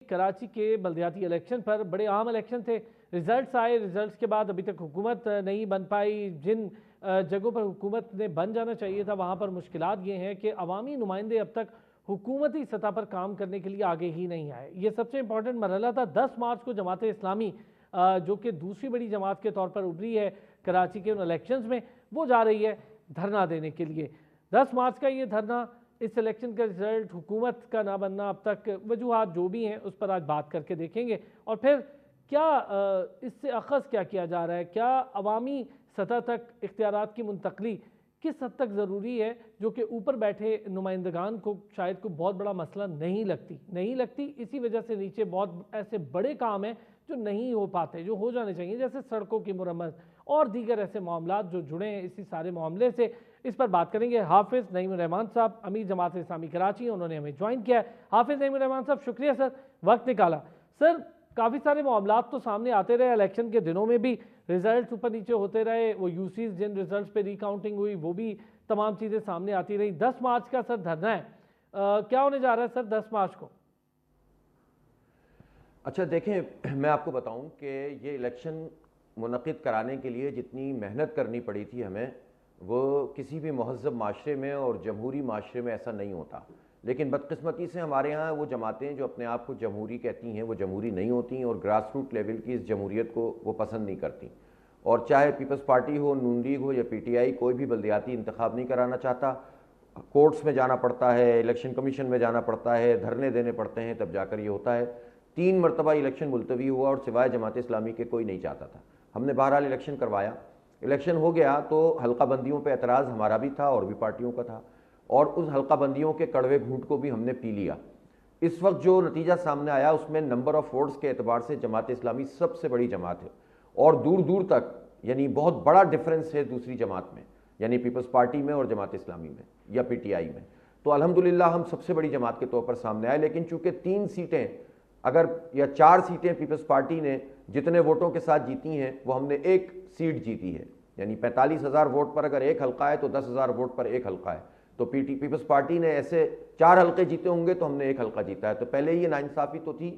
कराची के बल्दियाती इलेक्शन पर बड़े अहम इलेक्शन थे। रिजल्ट्स आए, रिजल्ट्स के बाद अभी तक हुकूमत नहीं बन पाई। जिन जगहों पर हुकूमत ने बन जाना चाहिए था वहाँ पर मुश्किलात ये हैं कि अवामी नुमाइंदे अब तक हुकूमती सतह पर काम करने के लिए आगे ही नहीं आए। ये सबसे इंपॉर्टेंट मरहला था। 10 मार्च को जमात इस्लामी जो कि दूसरी बड़ी जमात के तौर पर उभरी है कराची के उन इलेक्शंस में, वो जा रही है धरना देने के लिए। 10 मार्च का ये धरना, इस इलेक्शन का रिजल्ट, हुकूमत का ना बनना, अब तक वजूहात जो भी हैं उस पर आज बात करके देखेंगे। और फिर क्या इससे अखज़ क्या किया जा रहा है, क्या अवामी सतह तक इख्तियारात की मुंतकली किस हद तक ज़रूरी है, जो कि ऊपर बैठे नुमाइंदगान को शायद कोई बहुत बड़ा मसला नहीं लगती। इसी वजह से नीचे बहुत ऐसे बड़े काम हैं जो नहीं हो पाते, जो हो जाने चाहिए, जैसे सड़कों की मुरम्मत और दीगर ऐसे मामला जो जुड़े हैं इसी सारे मामले से। इस पर बात करेंगे हाफिज़ नईम रहमान साहब, अमीर जमात इस्लामी कराची, उन्होंने हमें ज्वाइन किया है। हाफिज़ नईम रहमान साहब, शुक्रिया सर, वक्त निकाला। सर, काफ़ी सारे मामला तो सामने आते रहे, इलेक्शन के दिनों में भी रिजल्ट ऊपर नीचे होते रहे, वो यूसीज जिन रिजल्ट पे रिकाउंटिंग हुई वो भी तमाम चीज़ें सामने आती रही। 10 मार्च का सर धरना है, क्या होने जा रहा है सर 10 मार्च को? अच्छा देखें, मैं आपको बताऊं कि ये इलेक्शन मुनक़िद कराने के लिए जितनी मेहनत करनी पड़ी थी हमें, वो किसी भी महज़्ज़ब माशरे में और जमहूरी माशरे में ऐसा नहीं होता। लेकिन बदकिस्मती से हमारे यहाँ वो जमातें जो अपने आप को जमहूरी कहती हैं वो जमहूरी नहीं होती और ग्रास रूट लेवल की इस जमहूरियत को वो पसंद नहीं करती। और चाहे पीपल्स पार्टी हो, नून लीग हो या PTI, कोई भी बल्दियाती इंतखाब नहीं कराना चाहता। कोर्ट्स में जाना पड़ता है, इलेक्शन कमीशन में जाना पड़ता है, धरने देने पड़ते हैं, तब जाकर ये होता है। 3 मरतबा इलेक्शन मुलतवी हुआ और सिवाय जमात इस्लामी के कोई नहीं चाहता था। हमने बहरहाल इलेक्शन करवाया, इलेक्शन हो गया तो हल्का बंदियों पर एतराज़ हमारा भी था और भी पार्टियों का था, और उस हल्का बंदियों के कड़वे घूंट को भी हमने पी लिया। इस वक्त जो नतीजा सामने आया उसमें नंबर ऑफ वोट्स के एतबार से जमात इस्लामी सबसे बड़ी जमात है और दूर दूर तक यानी बहुत बड़ा डिफरेंस है दूसरी जमात में, यानी पीपल्स पार्टी में और जमात इस्लामी में या PTI में। तो अल्हम्दुलिल्लाह हम सबसे बड़ी जमात के तौर पर सामने आए। लेकिन चूंकि 3 सीटें अगर या 4 सीटें पीपल्स पार्टी ने जितने वोटों के साथ जीती हैं वो हमने 1 सीट जीती है, यानी 45,000 वोट पर अगर 1 हल्का है तो 10,000 वोट पर 1 हल्का है। तो पीपल्स पार्टी ने ऐसे 4 हल्के जीते होंगे तो हमने 1 हल्का जीता है। तो पहले ये नाइंसाफ़ी तो थी,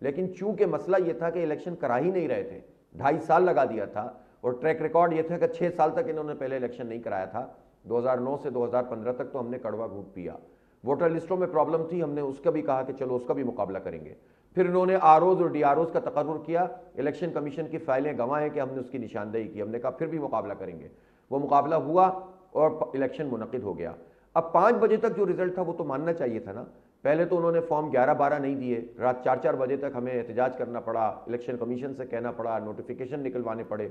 लेकिन चूंकि मसला ये था कि इलेक्शन करा ही नहीं रहे थे, 2.5 साल लगा दिया था और ट्रैक रिकॉर्ड ये था कि 6 साल तक इन्होंने पहले इलेक्शन नहीं कराया था। 2009 से 2015 तक तो हमने कड़वा घूंट पिया। वोटर लिस्टों में प्रॉब्लम थी, हमने उसका भी कहा कि चलो उसका भी मुकाबला करेंगे। फिर इन्होंने ROs और DROs का तकर्रुर किया, इलेक्शन कमीशन की फाइलें गंवाएं कि हमने उसकी निशानदेही की। हमने कहा फिर भी मुकाबला करेंगे। वो मुकाबला हुआ और इलेक्शन मुनक़िद हो गया। अब 5 बजे तक जो रिजल्ट था वो तो मानना चाहिए था ना। पहले तो उन्होंने फॉर्म 11-12 नहीं दिए, रात 4-4 बजे तक हमें एहतजाज करना पड़ा, इलेक्शन कमीशन से कहना पड़ा, नोटिफिकेशन निकलवाने पड़े,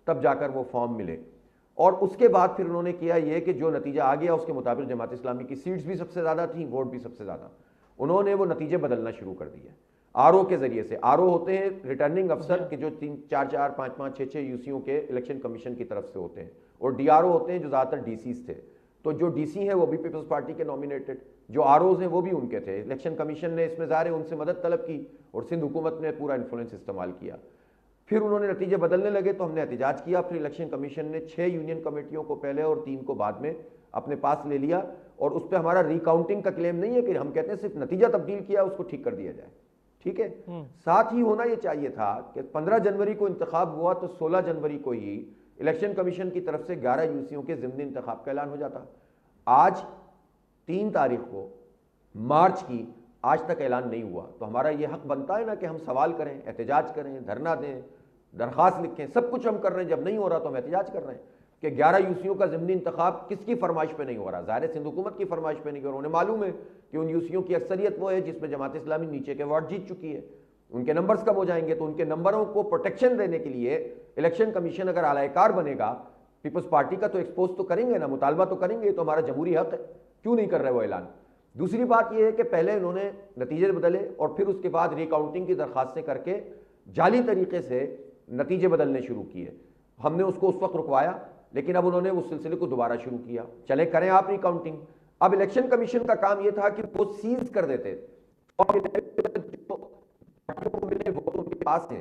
तब जाकर वो फॉर्म मिले। और उसके बाद फिर उन्होंने किया ये कि जो नतीजा आ गया उसके मुताबिक जमात इस्लामी की सीट्स भी सबसे ज़्यादा थी, वोट भी सबसे ज़्यादा। उन्होंने वो नतीजे बदलना शुरू कर दिए RO के जरिए से। RO होते हैं रिटर्निंग अफसर के जो 3-4, 5-5, 6-6 यूसीओ के इलेक्शन कमीशन की तरफ से होते हैं, और DRO होते हैं जो ज़्यादातर DCs थे। तो जो DC हैं वो भी पीपल्स पार्टी के नॉमिनेटेड, जो ROs हैं वो भी उनके थे। इलेक्शन कमीशन ने इसमें ज़ाहिर है उनसे मदद तलब की और सिंध हुकूमत ने पूरा इन्फ्लुएंस इस्तेमाल किया। फिर उन्होंने नतीजे बदलने लगे तो हमने एहतजाज किया। फिर इलेक्शन कमीशन ने 6 यूनियन कमेटियों को पहले और 3 को बाद में अपने पास ले लिया, और उस पर हमारा रिकाउंटिंग का क्लेम नहीं है कि हम कहते हैं सिर्फ नतीजा तब्दील किया उसको ठीक कर दिया जाए, ठीक है। साथ ही होना यह चाहिए था कि 15 जनवरी को इंतखाब हुआ तो 16 जनवरी को ही इलेक्शन कमीशन की तरफ से 11 यूसीओ के ज़िमनी इंतखाब का ऐलान हो जाता। आज 3 तारीख को मार्च की, आज तक ऐलान नहीं हुआ। तो हमारा ये हक बनता है ना कि हम सवाल करें, एहतजाज करें, धरना दें, दरख्वास्त लिखें, सब कुछ हम कर रहे हैं। जब नहीं हो रहा तो हम एहतजाज कर रहे हैं कि 11 यूसीओ का ज़िमनी इंतखाब किसकी फरमाइश पे नहीं हो रहा। ज़ाहिर सिंध हुकूमत की फरमाइश पे नहीं हो रहा। उन्हें मालूम है कि उन यूसीओ की अक्सरियत वो है जिसमें जमात इस्लामी नीचे के वार्ड जीत चुकी है, उनके नंबर्स कम हो जाएंगे। तो उनके नंबरों को प्रोटेक्शन देने के लिए इलेक्शन कमीशन अगर आलायकार बनेगा, पीपल्स पार्टी का तो एक्सपोज तो करेंगे ना, मुतालबा तो करेंगे, तो हमारा जमहूरी हक है, क्यों नहीं कर रहे वो ऐलान। दूसरी बात यह है कि पहले इन्होंने नतीजे बदले और फिर उसके बाद रिकाउंटिंग की दरखास्तें करके जाली तरीके से नतीजे बदलने शुरू किए। हमने उसको उस वक्त रुकवाया, लेकिन अब उन्होंने उस सिलसिले को दोबारा शुरू किया। चले करें आप रिकाउंटिंग। अब इलेक्शन कमीशन का काम यह था कि वो सीज कर देते और वो उनके पास है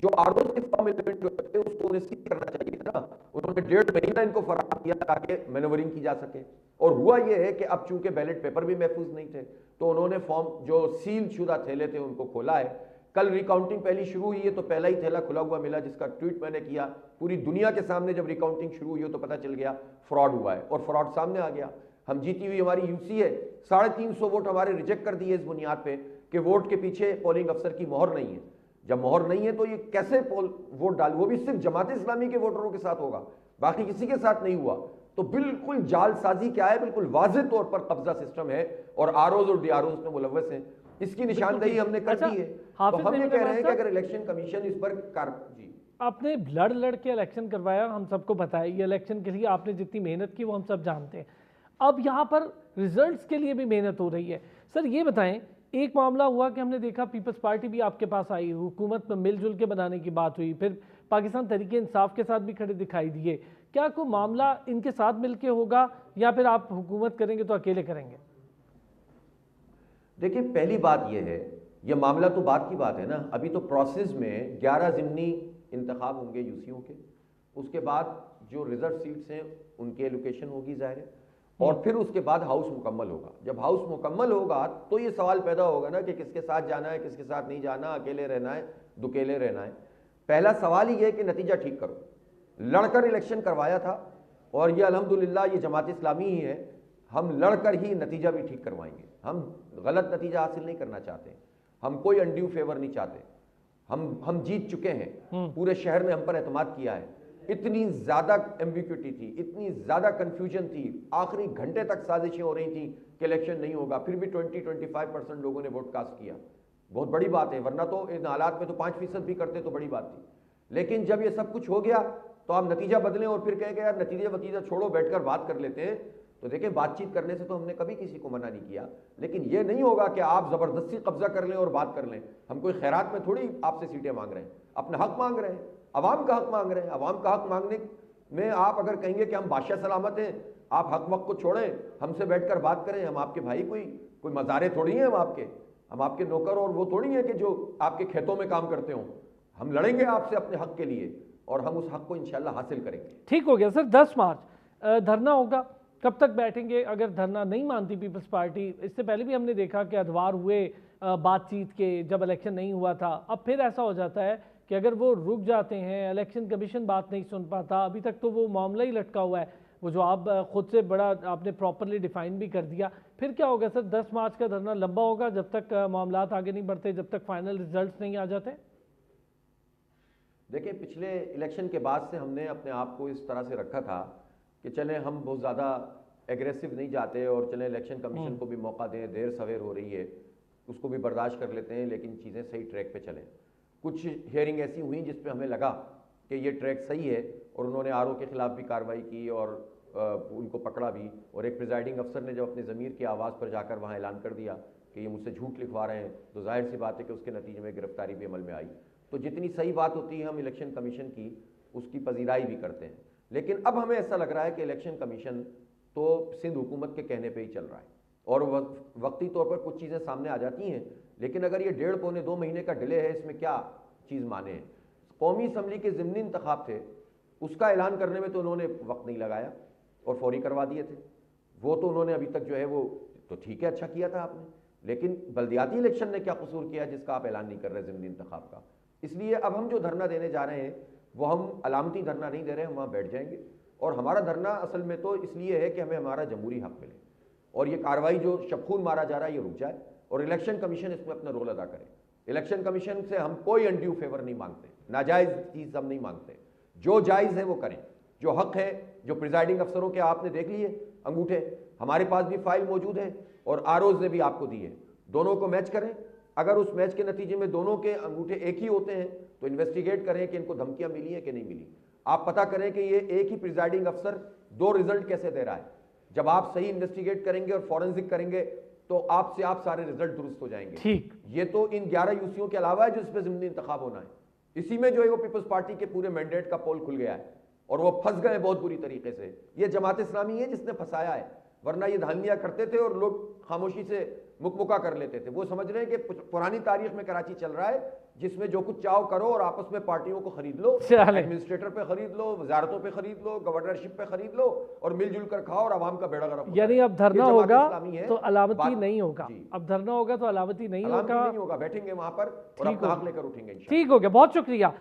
जो RO के फॉर्म एलिमेंट होते हैं उसको उन्हें सीज करना चाहिए था। उन्होंने 1.5 महीना इनको फराहम किया ताकि मैनूवरिंग की जा सके, और हुआ यह है कि अब चूंकि बैलेट पेपर भी महफूज नहीं थे तो उन्होंने फॉर्म जो सील शुदा थैले थे उनको खोला है। कल रिकाउंटिंग पहली शुरू हुई है तो पहला ही थैला खुला हुआ मिला, जिसका ट्वीट मैंने किया। पूरी दुनिया के सामने जब रिकाउंटिंग शुरू हुई हो तो पता चल गया फ्रॉड हुआ है, और फ्रॉड सामने आ गया। हम जीती हुई हमारी यूसी है, 350 वोट हमारे रिजेक्ट कर दिए इस बुनियाद पे कि वोट के पीछे पोलिंग अफसर की मोहर नहीं है। जब मोहर नहीं है तो ये कैसे वोट डाल, वो भी सिर्फ जमात इस्लामी के वोटरों के साथ होगा, बाकी किसी के साथ नहीं हुआ। तो बिल्कुल जालसाजी क्या है, बिल्कुल वाज़ेह तौर पर कब्जा सिस्टम है और आरओज और डीआरओज में मुलव्वस हैं। इसकी निशानदेही हमने कर दी है। तो हम ये कह रहे हैं कि अगर इलेक्शन कमीशन इस पर जी, आपने लड़ के इलेक्शन करवाया, हम सबको पता है, ये इलेक्शन के लिए आपने जितनी मेहनत की वो हम सब जानते हैं। अब यहाँ पर रिजल्ट्स के लिए भी मेहनत हो रही है। सर ये बताएं, एक मामला हुआ कि हमने देखा पीपल्स पार्टी भी आपके पास आई, हुकूमत में मिलजुल के बनाने की बात हुई, फिर पाकिस्तान तहरीक इंसाफ के साथ भी खड़े दिखाई दिए। क्या कोई मामला इनके साथ मिलके होगा या फिर आप हुकूमत करेंगे तो अकेले करेंगे? देखिए, पहली बात यह है, यह मामला तो बात की बात है ना। अभी तो प्रोसेस में 11 ज़िमनी इंतखाब होंगे यूसीओ के, उसके बाद जो रिजर्व सीट्स हैं उनकी एलोकेशन होगी ज़ाहिर है, और फिर उसके बाद हाउस मुकम्मल होगा। जब हाउस मुकम्मल होगा तो ये सवाल पैदा होगा ना कि किसके साथ जाना है, किसके साथ नहीं जाना, अकेले रहना है, दुकेले रहना है। पहला सवाल ही है कि नतीजा ठीक करो। लड़कर इलेक्शन करवाया था और ये अल्हम्दुलिल्लाह ये जमात इस्लामी ही है, हम लड़कर ही नतीजा भी ठीक करवाएंगे। हम गलत नतीजा हासिल नहीं करना चाहते, हम कोई अनड्यू फेवर नहीं चाहते। हम जीत चुके हैं, पूरे शहर ने हम पर एतमाद किया है। इतनी ज्यादा एम्बिग्युइटी थी, इतनी ज्यादा कंफ्यूजन थी, आखिरी घंटे तक साजिशें हो रही थी कि इलेक्शन नहीं होगा, फिर भी 20-25% लोगों ने वोट कास्ट किया। बहुत बड़ी बात है, वरना तो इन हालात में तो 5% भी करते तो बड़ी बात थी। लेकिन जब ये सब कुछ हो गया तो आप नतीजा बदलें और फिर कहें कि यार नतीजा छोड़ो, बैठकर बात कर लेते हैं। तो देखिए, बातचीत करने से तो हमने कभी किसी को मना नहीं किया, लेकिन ये नहीं होगा कि आप जबरदस्ती कब्जा कर लें और बात कर लें। हम कोई खैरात में थोड़ी आपसे सीटें मांग रहे हैं, अपना हक मांग रहे हैं, अवाम का हक मांग रहे हैं। अवाम का हक मांगने में आप अगर कहेंगे कि हम बादशाह सलामत हैं, आप हक वक्त को छोड़ें, हमसे बैठकर बात करें, हम आपके भाई कोई मज़ारे थोड़ी हैं, हम आपके नौकर और वो थोड़ी हैं कि जो आपके खेतों में काम करते हों। हम लड़ेंगे आपसे अपने हक के लिए और हम उस हक को इंशाल्लाह हासिल करेंगे। ठीक हो गया सर। 10 मार्च धरना होगा, कब तक बैठेंगे? अगर धरना नहीं मानती पीपल्स पार्टी, इससे पहले भी हमने देखा कि अदवार हुए बातचीत के जब इलेक्शन नहीं हुआ था, अब फिर ऐसा हो जाता है कि अगर वो रुक जाते हैं, इलेक्शन कमीशन बात नहीं सुन पाता, अभी तक तो वो मामला ही लटका हुआ है, वो जो आप खुद से बड़ा आपने प्रॉपरली डिफाइन भी कर दिया। फिर क्या होगा सर? 10 मार्च का धरना लंबा होगा जब तक मामला आगे नहीं बढ़ते, जब तक फाइनल रिजल्ट नहीं आ जाते? देखिए, पिछले इलेक्शन के बाद से हमने अपने आप को इस तरह से रखा था कि चले हम बहुत ज़्यादा एग्रेसिव नहीं जाते और चले इलेक्शन कमीशन को भी मौका दें, देर सवेर हो रही है उसको भी बर्दाश्त कर लेते हैं, लेकिन चीज़ें सही ट्रैक पे चलें। कुछ हियरिंग ऐसी हुई जिस पे हमें लगा कि ये ट्रैक सही है और उन्होंने आरओ के खिलाफ भी कार्रवाई की और उनको पकड़ा भी, और एक प्रिजाइडिंग अफसर ने जब अपने ज़मीर की आवाज़ पर जाकर वहाँ ऐलान कर दिया कि ये मुझसे झूठ लिखवा रहे हैं, तो जाहिर सी बात है कि उसके नतीजे में गिरफ्तारी भी अमल में आई। तो जितनी सही बात होती है हम इलेक्शन कमीशन की उसकी पजीराई भी करते हैं, लेकिन अब हमें ऐसा लग रहा है कि इलेक्शन कमीशन तो सिंध हुकूमत के कहने पे ही चल रहा है और वक्ती तौर पर कुछ चीज़ें सामने आ जाती हैं, लेकिन अगर ये 1.5-2 महीने का डिले है, इसमें क्या चीज़ माने हैं। कौमी असम्बली के ज़िमनी इंतखाब थे, उसका ऐलान करने में तो उन्होंने वक्त नहीं लगाया और फौरी करवा दिए थे। वो तो उन्होंने अभी तक जो है वो तो ठीक है, अच्छा किया था आपने, लेकिन बल्दियाती इलेक्शन ने क्या कसूर किया जिसका आप ऐलान नहीं कर रहे ज़िमनी इंतखाब का। इसलिए अब हम जो धरना देने जा रहे हैं वो हम अलामती धरना नहीं दे रहे हैं, हम वहाँ बैठ जाएंगे और हमारा धरना असल में तो इसलिए है कि हमें हमारा जमहूरी हक मिले और ये कार्रवाई जो शबखून मारा जा रहा है ये रुक जाए और इलेक्शन कमीशन इसमें अपना रोल अदा करे। इलेक्शन कमीशन से हम कोई अनड्यू फेवर नहीं मांगते, नाजायज़ चीज़ हम नहीं मांगते, जो जायज़ है वो करें, जो हक है, जो प्रिजाइडिंग अफसरों के आपने देख लिए अंगूठे, हमारे पास भी फाइल मौजूद है और आरओज ने भी आपको दी है, दोनों को मैच करें। अगर उस मैच के नतीजे में दोनों के अंगूठे एक ही होते हैं तो इन्वेस्टिगेट करें कि इनको धमकियां मिली हैं कि नहीं मिली। आप पता करें कि ये एक ही प्रिजाइडिंग अफसर 2 रिजल्ट कैसे दे रहा है। जब आप सही इन्वेस्टिगेट करेंगे और फॉरेंसिक करेंगे तो आपसे आप सारे रिजल्ट दुरुस्त हो जाएंगे। ठीक, ये तो इन 11 यूसीओ के अलावा है जिस पे ज़िमनी इंतखाब होना है, इसी में जो है वो पीपल्स पार्टी के पूरे मैंडेट का पोल खुल गया है और वो फंस गए बहुत बुरी तरीके से। ये जमात इस्लामी है जिसने फंसाया है, वरना ये धांधलियां करते थे और लोग खामोशी से मुकमुका कर लेते थे। वो समझ रहे हैं कि पुरानी तारीख में कराची चल रहा है जिसमें जो कुछ चाहो करो और आपस में पार्टियों को खरीद लो, एडमिनिस्ट्रेटर पे खरीद लो, वजारतों पे खरीद लो, गवर्नरशिप पे खरीद लो और मिलजुल कर खाओ और आवाम का बेड़ा गर्क होता है। यानी अब धरना होगा तो अलामती नहीं होगा, अब धरना होगा तो अलामती नहीं होगा, बैठेंगे वहां पर और अपना हक लेकर उठेंगे। ठीक हो गया, बहुत शुक्रिया।